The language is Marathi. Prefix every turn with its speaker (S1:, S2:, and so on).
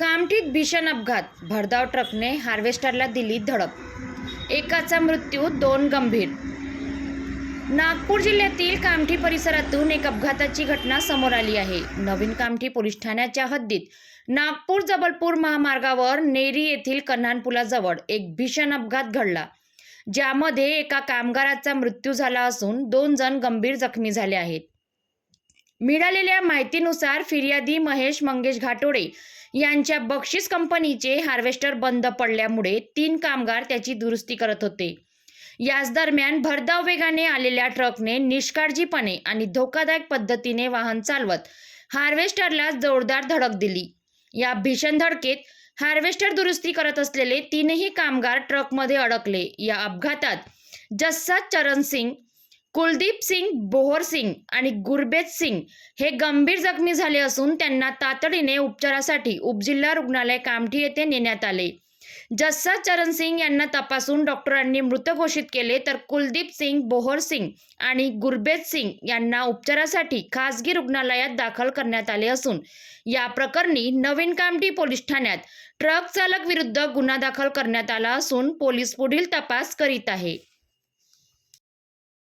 S1: कामठीत भीषण अपघात, भरधाव ट्रकने हार्वेस्टरला दिली धडक, एकाचा मृत्यू, 2 गंभीर. नागपूर जिल्ह्यातील कामठी परिसरातून एक अपघाताची घटना समोर आली आहे. नवीन कामठी पोलीस ठाण्याच्या हद्दीत नागपूर जबलपूर महामार्गावर नेरी येथील कन्हान पुलाजवळ एक भीषण अपघात घडला, ज्यामध्ये एका कामगाराचा मृत्यू झाला असून 2 जण गंभीर जखमी झाले आहेत. मिळालेल्या माहितीनुसार फिर्यादी महेश मंगेश घाटोडे यांच्या बक्षीस कंपनीचे हार्वेस्टर बंद पडल्यामुळे 3 कामगार त्याची दुरुस्ती करत होते. याच दरम्यान भरधाव वेगाने आलेल्या ट्रकने निष्काळजीपणे आणि धोकादायक पद्धतीने वाहन चालवत हार्वेस्टरला जोरदार धडक दिली. या भीषण धडकेत हार्वेस्टर दुरुस्ती करत असलेले 3ही कामगार ट्रकमध्ये अडकले. या अपघातात जस्सा चरण सिंग, कुलदीप सिंग बोहर सिंग आणि गुरबेज सिंग हे गंभीर जखमी झाले असून त्यांना तातडीने उपचारासाठी उपजिल्हा रुग्णालय कामठी येथे नेण्यात आले. जस्सा चरण सिंग यांना तपासून डॉक्टरांनी मृत घोषित केले, तर कुलदीप सिंग बोहर सिंग आणि गुरबेज सिंग यांना उपचारासाठी खासगी रुग्णालयात दाखल करण्यात आले असून या प्रकरणी नवीन कामठी पोलीस ठाण्यात ट्रक चालक विरुद्ध गुन्हा दाखल करण्यात आला असून पोलीस पुढील तपास करीत आहे.